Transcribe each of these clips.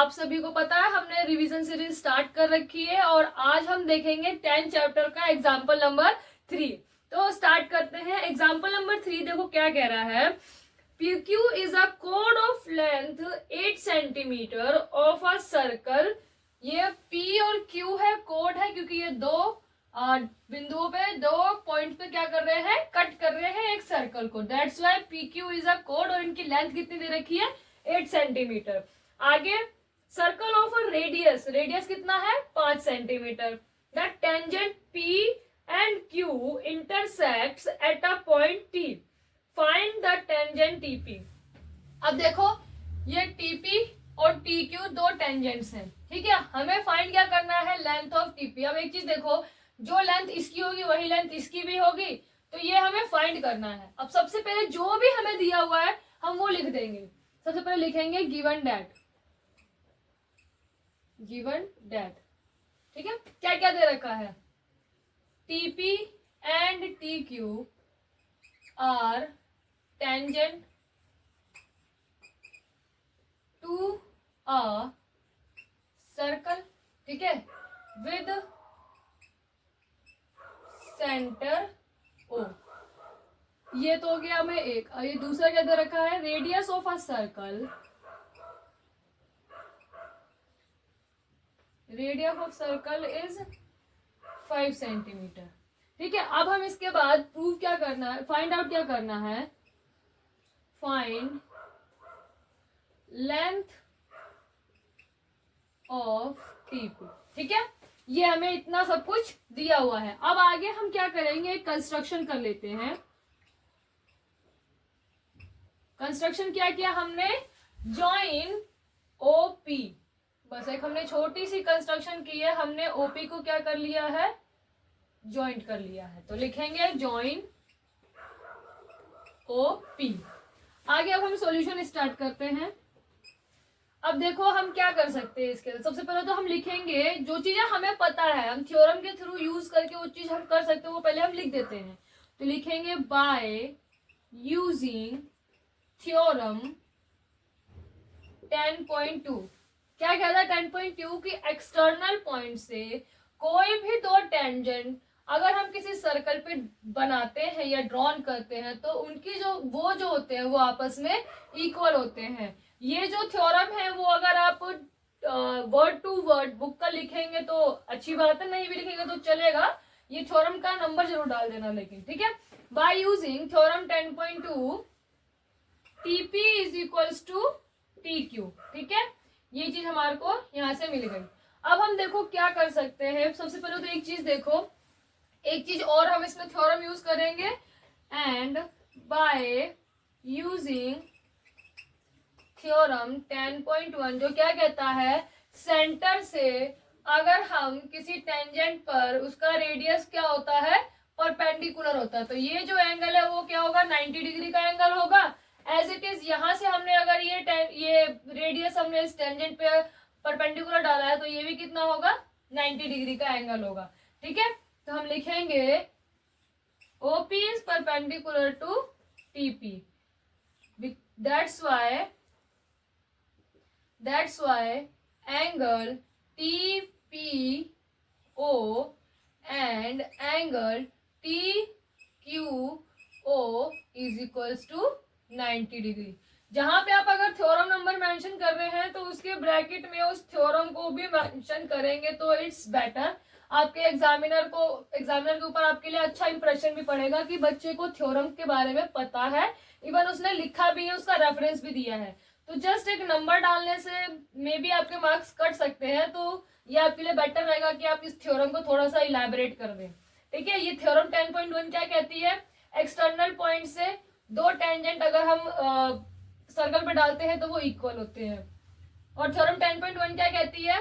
आप सभी को पता है हमने रिवीजन सीरीज स्टार्ट कर रखी है और आज हम देखेंगे 10 चैप्टर का एग्जाम्पल नंबर 3। तो स्टार्ट करते हैं। एग्जाम्पल नंबर 3 देखो क्या कह रहा है। PQ is a chord of length 8 centimetre of a circle. ये P और Q है, कोड है, क्योंकि ये दो बिंदुओं पे, दो पॉइंट पे क्या कर रहे हैं, कट कर रहे हैं एक सर्कल को। That's why PQ is a code और इनकी लेंथ कितनी दे रखी है, 8 सेंटीमीटर। आगे circle of a radius, radius कितना है, 5 centimetre. The tangent P and Q intersects at a point T। Find the tangent TP। अब देखो ये TP और TQ दो टेंजेंट्स हैं, ठीक है। हमें फाइंड क्या करना है, लेंथ ऑफ TP। अब एक चीज देखो, जो लेंथ इसकी होगी वही लेंथ इसकी भी होगी, तो ये हमें फाइंड करना है। अब सबसे पहले जो भी हमें दिया हुआ है हम वो लिख देंगे। सबसे पहले लिखेंगे गिवन डैट, गिवन डैट, ठीक है। क्या क्या दे रखा है, TP and TQ are tangent to a circle, ठीक है, विद सेंटर O। ये तो हो गया हमें एक। ये दूसरा क्या दे रखा है, radius of a circle, radius of circle is 5 centimetre, ठीक है। अब हम इसके बाद प्रूव क्या करना है, फाइंड आउट क्या करना है, फाइंड लेंथ ऑफ TP, ठीक है। ये हमें इतना सब कुछ दिया हुआ है। अब आगे हम क्या करेंगे, कंस्ट्रक्शन कर लेते हैं। कंस्ट्रक्शन क्या किया हमने, जॉइन OP, बस एक हमने छोटी सी कंस्ट्रक्शन की है। हमने OP को क्या कर लिया है, ज्वाइंट कर लिया है। तो लिखेंगे जॉइन OP। आगे अब हम सॉल्यूशन स्टार्ट करते हैं। अब देखो हम क्या कर सकते हैं इसके, सबसे पहले तो हम लिखेंगे जो चीजें हमें पता है, हम थ्योरम के थ्रू यूज करके वो चीज हम कर सकते हैं, वो पहले हम लिख देते हैं। तो लिखेंगे बाय यूजिंग थ्योरम 10.2। क्या कहता है 10.2 की एक्सटर्नल पॉइंट से कोई भी दो टेंजेंट अगर हम किसी सर्कल पे बनाते हैं या ड्रॉन करते हैं तो उनकी जो होते हैं वो आपस में इक्वल होते हैं। ये जो थ्योरम है वो अगर आप वर्ड टू वर्ड बुक का लिखेंगे तो अच्छी बात है, नहीं भी लिखेंगे तो चलेगा। ये थ्योरम का नंबर जरूर डाल देना लेकिन, ठीक है। By using theorem 10.2 TP is equals to TQ, ठीक है। ये चीज हमारे को यहां से मिल गई। अब हम देखो क्या कर सकते हैं। सबसे पहले तो एक चीज देखो, एक चीज और हम इसमें थ्योरम यूज करेंगे, एंड बाय यूजिंग थ्योरम 10.1 जो क्या कहता है, सेंटर से अगर हम किसी टेंजेंट पर, उसका रेडियस क्या होता है, परपेंडिकुलर होता है, तो ये जो एंगल है वो क्या होगा, 90 डिग्री का एंगल होगा। एज इट इज यहां से हमने अगर ये रेडियस हमने इस टेंजेंट पे परपेंडिकुलर डाला है तो ये भी कितना होगा, 90 डिग्री का एंगल होगा, ठीक है। तो हम लिखेंगे OP is perpendicular to TP। That's why angle TPO and angle TQO is equals to 90 degree. जहां पे आप अगर थ्योरम नंबर मेंशन कर रहे हैं तो उसके ब्रैकेट में उस थ्योरम को भी मेंशन करेंगे तो इट्स बेटर। आपके एग्जामिनर के ऊपर आपके लिए अच्छा इंप्रेशन भी पड़ेगा कि बच्चे को थ्योरम के बारे में पता है, इवन उसने लिखा भी है, उसका रेफरेंस भी दिया है। तो जस्ट एक नंबर डालने से मे बी आपके मार्क्स कट सकते हैं, तो ये आपके लिए बेटर रहेगा कि आप इस थ्योरम को थोड़ा सा इलैबोरेट कर दें, ठीक है। ये थ्योरम 10.1 क्या कहती है, एक्सटर्नल पॉइंट से दो टेंजेंट अगर हम सर्कल पे डालते हैं तो वो इक्वल होते हैं। और थ्योरम 10.1 क्या कहती है,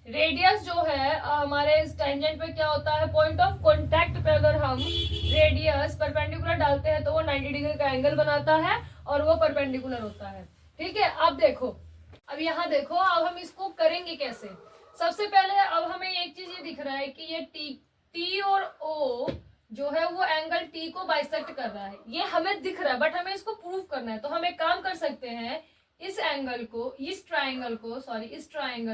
रेडियस जो है हमारे इस टेंजेंट पे क्या होता है, पॉइंट ऑफ कॉन्टैक्ट पे अगर हम रेडियस परपेंडिकुलर डालते हैं तो वो 90 डिग्री का एंगल बनाता है और वो परपेंडिकुलर होता है, ठीक है। अब देखो, अब यहाँ देखो, अब हम इसको करेंगे कैसे। सबसे पहले अब हमें एक चीज ये दिख रहा है कि ये T और O जो है वो एंगल T को बाइसेक्ट कर रहा है, ये हमें दिख रहा है, बट हमें इसको प्रूव करना है। तो हम एक काम कर सकते हैं, इस एंगल को, इस ट्राइंगल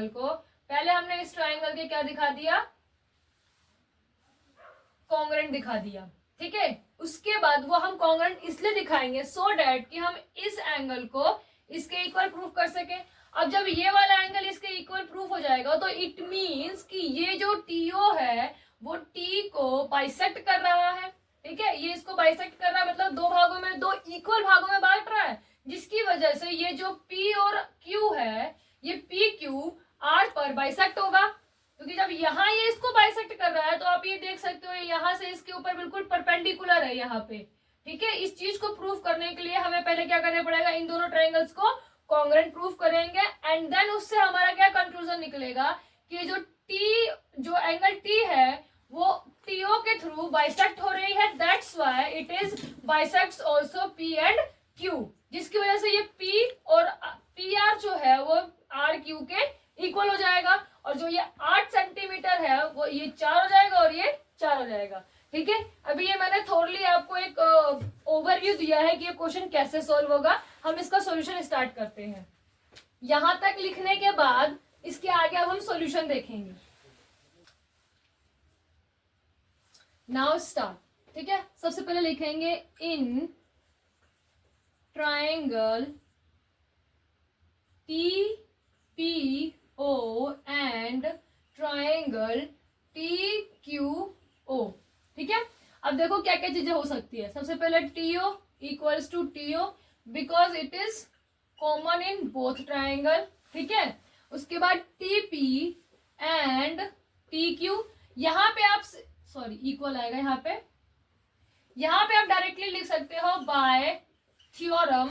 को पहले हमने इस ट्राइंगल के क्या दिखा दिया, कॉन्ग्रेंट दिखा दिया, ठीक है। उसके बाद वो हम कॉन्ग्रेंट इसलिए दिखाएंगे सो डैट कि हम इस एंगल को इसके इक्वल प्रूफ कर सके। अब जब ये वाला एंगल इसके इक्वल प्रूफ हो जाएगा तो इट मींस कि ये जो टीओ है वो टी को बाइसेक्ट कर रहा है, ठीक है। ये इसको बाइसेक्ट कर रहा है, मतलब दो भागों में, दो इक्वल भागों में बांट रहा है, जिसकी वजह से ये जो पी और क्यू है ये पी क्यू आर पर बाइसेक्ट होगा, क्योंकि जब यहाँ ये इसको बाइसेक्ट कर रहा है तो आप ये देख सकते हो यहाँ से इसके ऊपर बिल्कुल परपेंडिकुलर है यहाँ पे, ठीक है। इस चीज को प्रूफ करने के लिए हमें पहले क्या करना पड़ेगा, इन दोनों ट्रायंगल्स को कॉन्ग्रेंट प्रूफ करेंगे एंड देन उससे हमारा क्या कंक्लूजन निकलेगा कि जो टी, जो एंगल टी है वो टीओ के थ्रू बाइसेक्ट हो रही है, that's why it is bisects also P and Q, जिसकी वजह से ये पी और पी आर जो है वो आर क्यू के इक्वल हो जाएगा, और जो ये 8 सेंटीमीटर है वो ये 4 हो जाएगा और ये 4 हो जाएगा, ठीक है। अभी ये मैंने थोड़ली आपको एक ओवरव्यू दिया है कि ये क्वेश्चन कैसे सॉल्व होगा। हम इसका सॉल्यूशन स्टार्ट करते हैं। यहां तक लिखने के बाद इसके आगे अब हम सॉल्यूशन देखेंगे। नाउ स्टार्ट, ठीक है। सबसे पहले लिखेंगे in triangle T P O and triangle T Q O, ठीक है। अब देखो क्या क्या चीजें हो सकती है। सबसे पहले T O equals to T O because it is common in both triangle, ठीक है। उसके बाद टीपी एंड टी क्यू, यहाँ पे आप सॉरी इक्वल आएगा, यहाँ पे आप डायरेक्टली लिख सकते हो बाय थ्योरम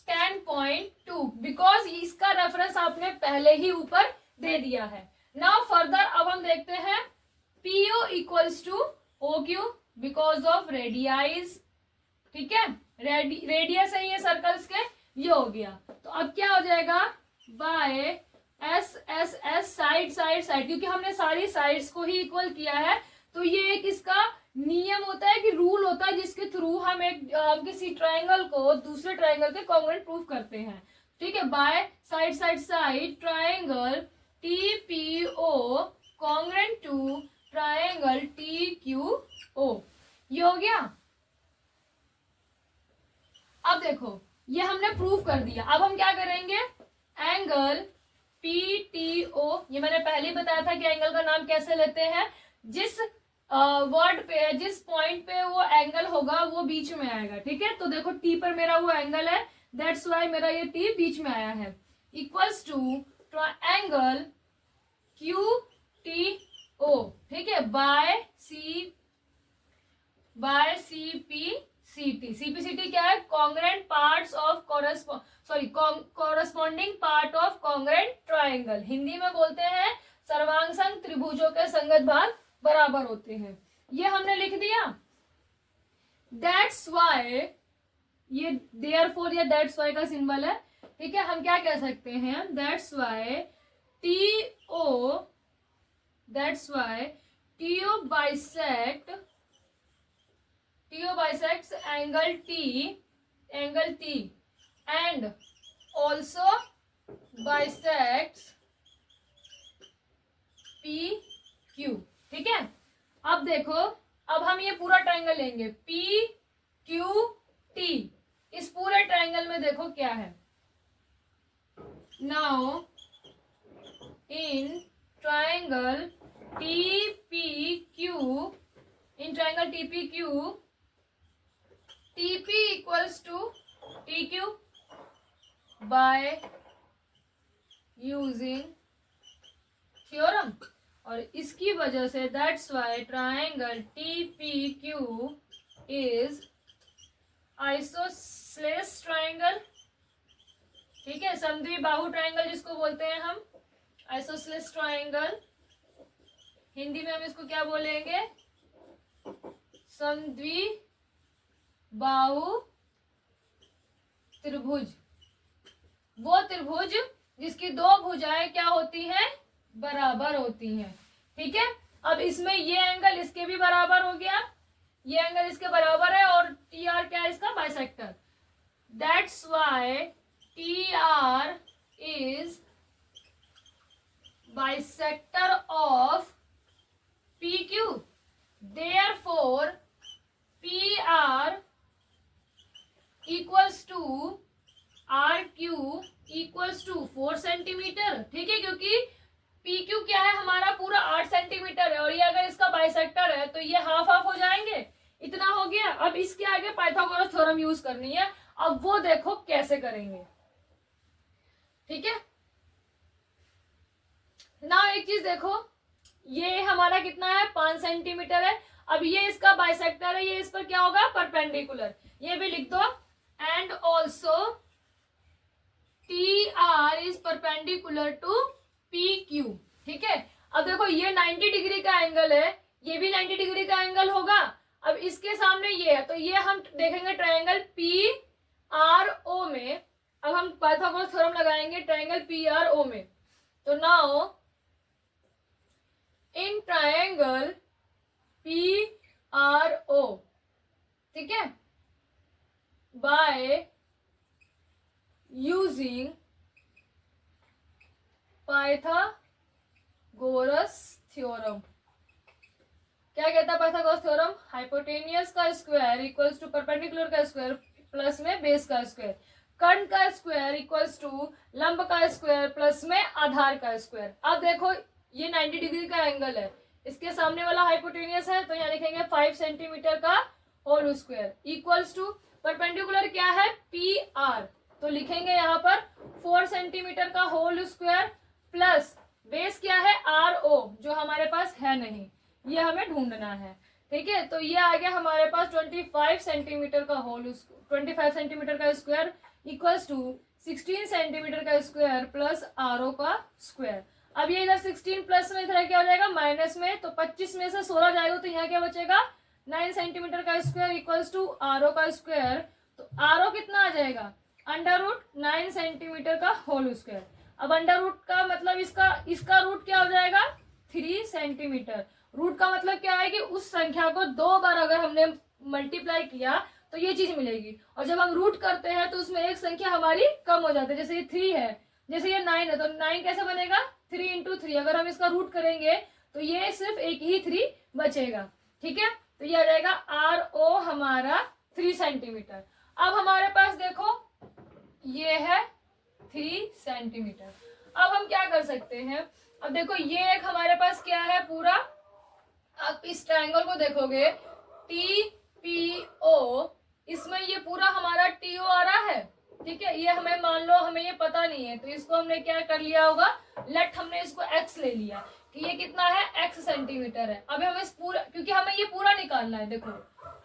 10.2 बिकॉज इसका रेफरेंस आपने पहले ही ऊपर दे दिया है। नाउ फर्दर अब हम देखते हैं PO equals to O Q because of radii, ठीक है। रेडियस है ये सर्कल्स के, ये हो गया। तो अब क्या हो जाएगा by S S S side side side, क्योंकि हमने सारी साइड्स को ही इक्वल किया है तो ये एक इसका नियम होता है कि रूल होता है जिसके थ्रू हम एक किसी ट्रायंगल को दूसरे ट्रायंगल के कॉन्ग्रेंट प्रूफ करते हैं, ठीक है। By side side side triangle T P O congruent to triangle T Q O, ये हो गया। अब देखो ये हमने प्रूफ कर दिया। अब हम क्या करेंगे, एंगल पी टी ओ, ये मैंने पहले ही बताया था कि एंगल का नाम कैसे लेते हैं, जिस वर्ड पे, जिस पॉइंट पे वो एंगल होगा वो बीच में आएगा, ठीक है। तो देखो टी पर मेरा वो एंगल है, दैट्स वाई मेरा ये टी बीच में आया है, equals to angle Q T O, ठीक है, by C P C T. CPCT क्या है, congruent parts of corresponding part of congruent triangle. Hindi में बोलते हैं सर्वांग संग त्रिभुजों के संगत भाग बराबर होते हैं। ये हमने लिख दिया। दैट्स वाई, ये देयरफॉर या दैट्स वाई का सिंबल है, ठीक है। हम क्या कह सकते हैं, that's why T O bisects angle T and also bisects P Q, ठीक है। अब देखो, अब हम ये पूरा ट्रायंगल लेंगे पी क्यू टी, इस पूरे ट्रायंगल में देखो क्या है। Now in triangle T P Q T P equals to T Q by using theorem, और इसकी वजह से that's why triangle T P Q is isosceles triangle, ठीक है। समद्विबाहु ट्रायंगल जिसको बोलते हैं हम, आइसोसेलेस ट्रायंगल। हिंदी में हम इसको क्या बोलेंगे, समद्विबाहु त्रिभुज। वो त्रिभुज जिसकी दो भुजाएं क्या होती हैं, बराबर होती हैं, ठीक है। अब इसमें ये एंगल इसके भी बराबर हो गया, ये एंगल इसके बराबर है, और टी आर क्या है इसका, bisector. That's why TR is bisector of PQ. Therefore PR equals to RQ equals to 4 centimetre. ठीक है, क्योंकि PQ क्या है हमारा पूरा 8 सेंटीमीटर है और ये अगर इसका बाइसेक्टर है तो ये हाफ हाफ हो जाएंगे. इतना हो गया. अब इसके आगे पाइथागोरस थ्योरम यूज करनी है. अब वो देखो कैसे करेंगे. ठीक है ना. एक चीज देखो, ये हमारा कितना है 5 सेंटीमीटर है. अब ये इसका बाइसेक्टर है, ये इस पर क्या होगा परपेंडिकुलर. ये भी लिख दो. And also TR is perpendicular to PQ. ठीक है. अब देखो ये 90 डिग्री का एंगल है, ये भी 90 डिग्री का एंगल होगा. अब इसके सामने ये है तो ये हम देखेंगे ट्रायंगल PRO में. अब हम पाइथागोरस थ्योरम लगाएंगे ट्रायंगल PRO में. तो नाउ इन ट्रायंगल PRO, ठीक है, बाय यूजिंग पाइथागोरस थ्योरम. क्या कहता है पाइथागोरस थ्योरम? हाइपोटेनियस का स्क्वायर इक्वल्स टू परपेंडिकुलर का स्क्वायर प्लस में बेस का स्क्वायर. कर्ण का स्क्वायर इक्वल्स टू लंब का स्क्वायर प्लस में आधार का स्क्वायर. अब देखो ये 90 डिग्री का एंगल है, इसके सामने वाला हाइपोटेनियस है तो यहाँ लिखेंगे 5 सेंटीमीटर का whole square equals to perpendicular क्या है PR, तो लिखेंगे यहाँ पर 4 सेंटीमीटर का होल स्क्वायर प्लस बेस क्या है RO जो हमारे पास है नहीं, ये हमें ढूंढना है. ठीक है, तो ये आ गया हमारे पास 25 सेंटीमीटर का होल 25 सेंटीमीटर का स्क्वायर इक्वल्स टू 16 सेंटीमीटर का स्क्वायर प्लस RO का स्क्वायर. अब ये इधर 16 प्लस में इधर क्या हो जाएगा माइनस में, तो 25 में से 16 जाएगा तो यहाँ क्या बचेगा 9 सेंटीमीटर का स्क्वायर इक्वल्स टू RO का स्क्वायर. तो RO कितना आ जाएगा अंडर रूट 9 सेंटीमीटर का होल स्क्वायर. अब अंडर रूट का मतलब इसका रूट क्या हो जाएगा 3 सेंटीमीटर. रूट का मतलब क्या है कि उस संख्या को 2 बार अगर हमने मल्टीप्लाई किया तो ये चीज मिलेगी. और जब हम रूट करते हैं तो उसमें एक संख्या हमारी कम हो जाती है. जैसे ये 3 है, जैसे ये 9 है, तो 9 कैसे बनेगा 3 इंटू 3. अगर हम इसका रूट करेंगे तो ये सिर्फ एक ही 3 बचेगा. ठीक है, तो ये आ जाएगा RO हमारा 3 सेंटीमीटर. अब हमारे पास देखो ये है 3 सेंटीमीटर. अब हम क्या कर सकते हैं, अब देखो ये एक हमारे पास क्या है पूरा, आप इस ट्रायंगल को देखोगे TPO, इसमें ये पूरा हमारा TO आ रहा है. ठीक है, ये हमें मान लो हमें ये पता नहीं है तो इसको हमने क्या कर लिया होगा लेट हमने इसको x ले लिया कि ये कितना है x सेंटीमीटर है. अब हमें इस पूरा, क्योंकि हमें ये पूरा निकालना है, देखो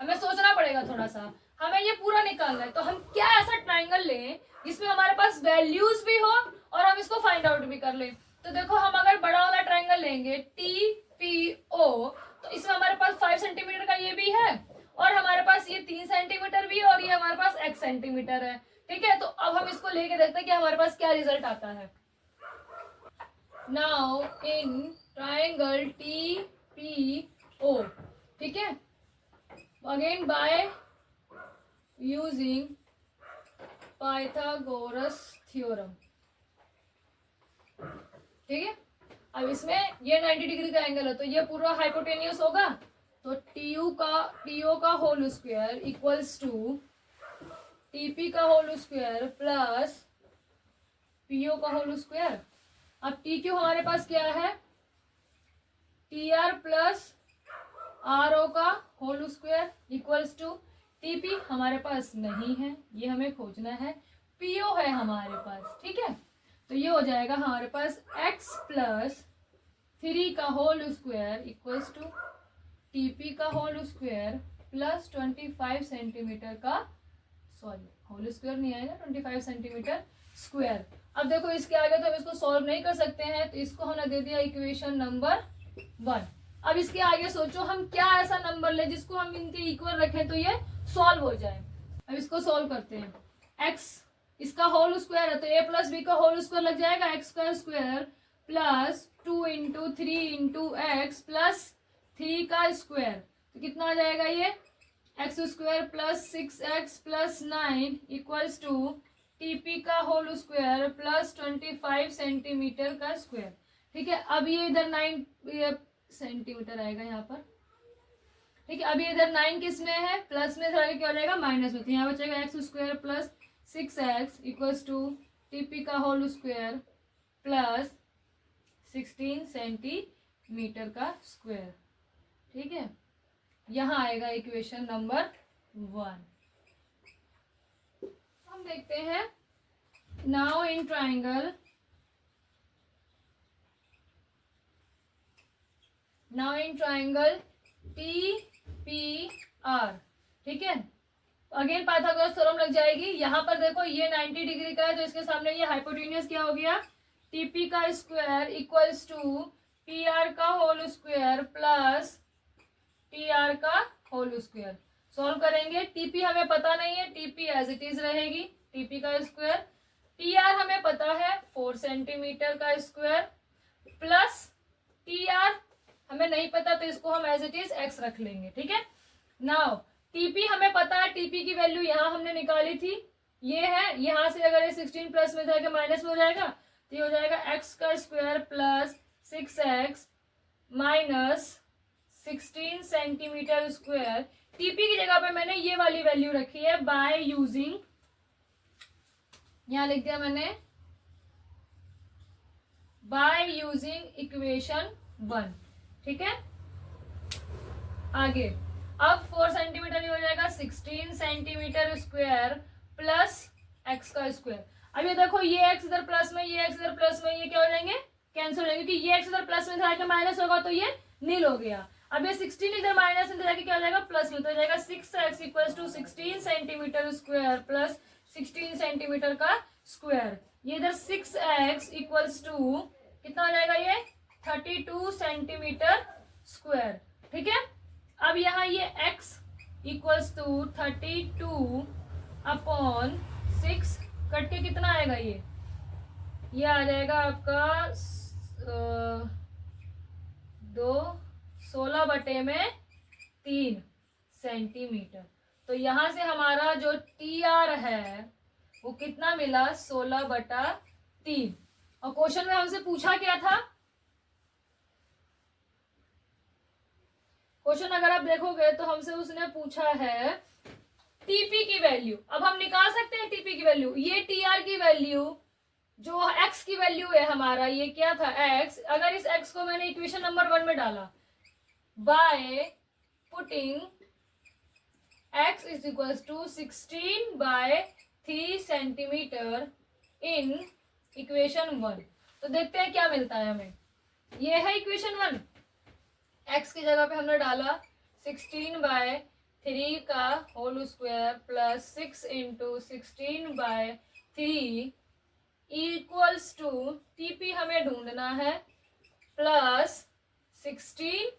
हमें सोचना पड़ेगा थोड़ा सा, हमें ये पूरा निकालना है. तो हम क्या ऐसा ट्रायंगल लें जिसमें हमारे पास वैल्यूज भी हो और हम इसको फाइंड आउट भी कर लें. तो देखो हम अगर बड़ा वाला ट्रायंगल लेंगे TPO तो इसमें हमारे पास 5 सेंटीमीटर का ये भी है और हमारे पास ये 3 सेंटीमीटर भी और ये हमारे पास x सेंटीमीटर है. ठीक है, तो अब हम इसको लेके देखते हैं कि हमारे पास क्या रिजल्ट आता है. नाउ इन ट्रायंगल TPO, ठीक है, again by using Pythagoras theorem. ठीक है, अब इसमें ये 90 डिग्री का एंगल है तो ये पूरा हाइपोटेनियस होगा. तो TO का whole square equals to TP का होल स्क्वायर प्लस PO का होल स्क्वायर. अब TQ हमारे पास क्या है TR प्लस RO का whole square equals to TP हमारे पास नहीं है, ये हमें खोजना है. PO है हमारे पास. ठीक है, तो ये हो जाएगा हमारे पास x प्लस 3 का whole square equals to TP का होल स्क्वायर प्लस 25 सेंटीमीटर का, सॉरी होल स्क्वायर नहीं आएगा 25 सेंटीमीटर स्क्वायर. अब देखो इसके आगे तो हम इसको सॉल्व नहीं कर सकते हैं तो इसको हमने दे दिया इक्वेशन नंबर 1. अब इसके आगे सोचो हम क्या ऐसा नंबर ले जिसको हम इनके इक्वल रखें तो ये सॉल्व हो जाए. अब इसको सॉल्व करते हैं. x इसका होल स्क्वायर है तो a प्लस बी का होल स्क्वायर लग जाएगा x का square plus 2 into 3 into x plus 3 का स्क्वायर. तो कितना आ जाएगा ये x स्क्वायर प्लस 6x प्लस 9 इक्वल्स टू टीपी का होल स्क्वायर प्लस 25 सेंटीमीटर का स्क्वायर। ठीक है, अब ये इधर 9 सेंटीमीटर आएगा यहाँ पर। ठीक है, अब ये इधर 9 किस में है, प्लस में, इधर क्या हो जाएगा माइनस में, तो यहाँ बचेगा x square plus 6x equals to TP का होल स्क्वायर प्लस 16 सेंटीमीटर का स्क्वायर। ठीक है, यहाँ आएगा इक्वेशन नंबर 1। हम देखते हैं नाउ इन ट्राइंगल, TPR। ठीक है, अगेन पाइथागोरस थ्योरम लग जाएगी। यहाँ पर देखो ये 90 डिग्री का है, तो इसके सामने ये हाइपोटेन्यूज क्या हो गया, टीपी का स्क्वायर इक्वल्स टू पीआर का होल स्क्वायर प्लस टीआर का होल स्क्वायर। सॉल्व करेंगे, टीपी हमें पता नहीं है, टीपी एज इट इज रहेगी, टीपी का स्क्वायर। टीआर हमें पता है 4 सेंटीमीटर का स्क्वायर प्लस टीआर हमें नहीं पता, तो इसको हम एज इट इज एक्स रख लेंगे। ठीक है, नाउ टीपी हमें पता है, टीपी की वैल्यू यहाँ हमने निकाली थी, ये है, यहाँ से अगर ये 16 प्लस में जाएगा माइनस में हो जाएगा, तो ये हो जाएगा एक्स का square plus 6x minus 16 centimetre square. TP की जगह पे मैंने ये वाली वैल्यू रखी है बाय यूजिंग, यहाँ लिख दिया मैंने बाय यूजिंग इक्वेशन 1। ठीक है, आगे अब 4 सेंटीमीटर ही हो जाएगा 16 सेंटीमीटर स्क्वायर प्लस एक्स का स्क्वायर। अब ये देखो ये एक्स इधर प्लस में, ये एक्स इधर प्लस में, ये क्या हो जाएंगे, कैंसिल हो जाएंगे, क्योंकि ये एक्स इधर प्लस में था माइनस होगा तो ये नील हो गया। अब ये 16 इधर माइनस में जाके क्या हो जाएगा प्लस में, तो हो जाएगा 6x equals to 16 centimetre square plus 16 centimetre का स्क्वायर। ये इधर 6x इक्वल्स टू कितना हो जाएगा, ये 32 सेंटीमीटर स्क्वायर। ठीक है, अब यहाँ ये x equals to 32 upon 6 cut के कितना आएगा, ये आ जाएगा आपका 16/3 सेंटीमीटर। तो यहाँ से हमारा जो TR है वो कितना मिला, 16/3। और क्वेश्चन में हमसे पूछा क्या था, क्वेश्चन अगर आप देखोगे तो हमसे उसने पूछा है टीपी की वैल्यू। अब हम निकाल सकते हैं टीपी की वैल्यू, ये टीआर की वैल्यू जो एक्स की वैल्यू है हमारा, ये क्या था एक्स, अगर इस एक्स को मैंने इक्वेशन नंबर 1 में डाला by putting x is equals to 16/3 centimetre in equation 1, तो देखते हैं क्या मिलता है हमें। ये है इक्वेशन 1, एक्स की जगह पे हमने डाला 16/3 का whole square plus 6 into 16/3 equals to TP हमें ढूंढना है प्लस 16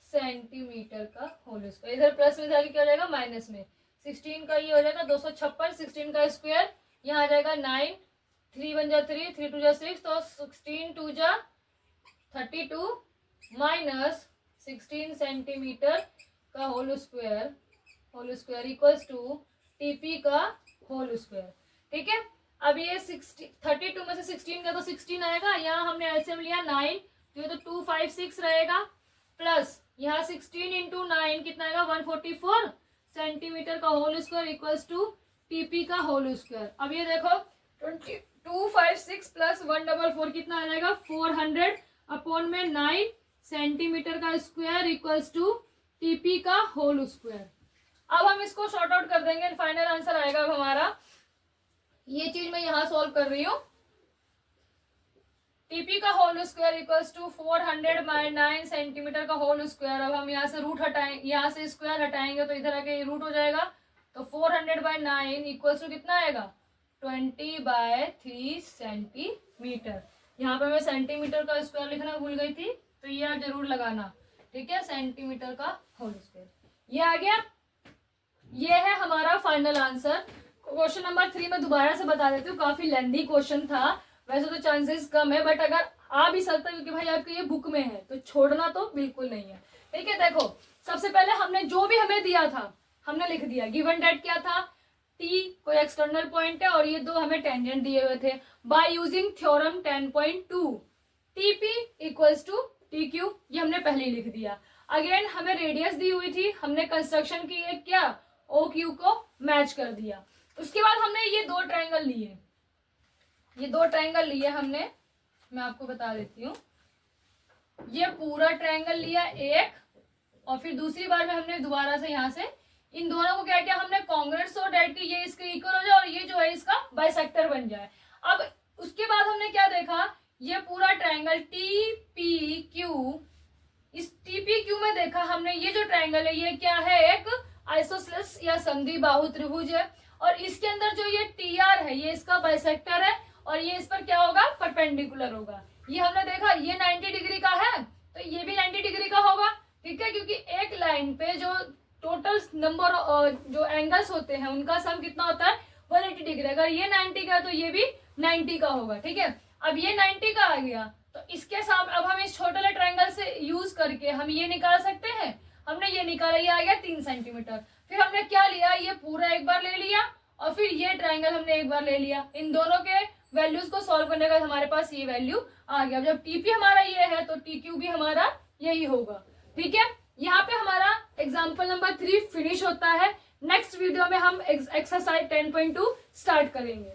सेंटीमीटर का होल स्क्वायर। इधर प्लस में जाके क्या हो जाएगा माइनस में, 16 का ये हो जाएगा 256, 16 का स्क्वायर यहाँ आ जाएगा 9, 3 1 जा 3, 3 2 जा 6, तो 16 2 जा 32 माइनस 16 सेंटीमीटर का whole square equals to TP का होल स्क्वायर। ठीक है, अब ये 32 में से 16 का तो 16 आएगा, यहाँ हमने एलसीएम लिया 9, तो ये तो 256 रहेगा प्लस यहाँ 16 इंटू 9 कितना आएगा 144 सेंटीमीटर का whole square equals to TP का होल स्क्वायर। अब ये देखो 256 प्लस 144 कितना आ जाएगा 400 अपॉन में 9 सेंटीमीटर का स्क्वायर इक्वल्स टू टीपी का होल स्क्वायर। अब हम इसको शॉर्ट आउट कर देंगे, फाइनल आंसर आएगा अब हमारा, ये चीज मैं यहां सॉल्व कर रही हूँ, टीपी का whole square equals to 400/9 centimetre का होल स्क्वायर। अब हम यहाँ से रूट हटाएंगे, यहाँ से स्क्वायर हटाएंगे तो इधर आके रूट हो जाएगा, तो 400/9 इक्वल्स टू कितना आएगा 20/3 सेंटीमीटर। यहाँ पे मैं सेंटीमीटर का स्क्वायर लिखना भूल गई थी, तो ये आप जरूर लगाना। ठीक है, सेंटीमीटर का होल स्क्वायर ये आ गया। ये है हमारा फाइनल आंसर। क्वेश्चन नंबर 3 में दोबारा से बता देती हूँ, काफी लेंथी क्वेश्चन था, वैसे तो चांसेस कम है, बट अगर आ भी सकता है क्योंकि भाई आपके ये बुक में है, तो छोड़ना तो बिल्कुल नहीं है। ठीक है, देखो सबसे पहले हमने जो भी हमें दिया था हमने लिख दिया। गिवन डेट क्या था, टी कोई एक्सटर्नल पॉइंट है और ये दो हमें टेंजेंट दिए हुए थे। By using theorem 10.2 TP equals to T Q, ये हमने पहले ही लिख दिया। अगेन हमें रेडियस दी हुई थी, हमने कंस्ट्रक्शन की एक क्या ओ क्यू को मैच कर दिया। उसके बाद हमने ये दो ट्रायंगल लिए, ये दो ट्रायंगल लिए हमने, मैं आपको बता देती हूँ। ये पूरा ट्रायंगल लिया एक, और फिर दूसरी बार में हमने दोबारा से यहाँ से इन दोनों को क्या किया, हमने कॉन्ग्रुएंट सो डेट कि ये इसके इक्वल हो जाए और ये जो है इसका बाइसेक्टर बन जाए। अब उसके बाद हमने क्या देखा, ये पूरा ट्रायंगल टी पी क्यू, इस टीपी क्यू में देखा हमने ये जो ट्रायंगल है ये क्या है, एक आइसोसेलेस या संधि बाहु त्रिभुज है, और इसके अंदर जो ये टी आर है ये इसका बाइसेक्टर है और ये इस पर क्या होगा, परपेंडिकुलर होगा। ये हमने देखा ये 90 डिग्री का है तो ये भी 90 डिग्री का होगा, ठीक है, क्योंकि एक लाइन पे जो टोटल नंबर जो एंगल्स होते हैं उनका सम कितना होता है 180 डिग्री। अगर ये 90 का है तो ये भी 90 का होगा, ठीक है। अब ये 90 का आ गया तो इसके साथ अब हम इस छोटे वाले ट्रायंगल से यूज करके हम ये निकाल सकते हैं। हमने ये निकाला, ये आ गया 3 सेंटीमीटर। फिर हमने क्या लिया, ये पूरा एक बार ले लिया और फिर ये ट्रायंगल हमने एक बार ले लिया। इन दोनों के वैल्यूज को सॉल्व करने का हमारे पास ये वैल्यू आ गया। जब टीपी हमारा ये है तो टी क्यू भी हमारा यही होगा, ठीक है। यहाँ पे हमारा एग्जाम्पल नंबर 3 फिनिश होता है। नेक्स्ट वीडियो में हम एक्सरसाइज 10.2 स्टार्ट करेंगे।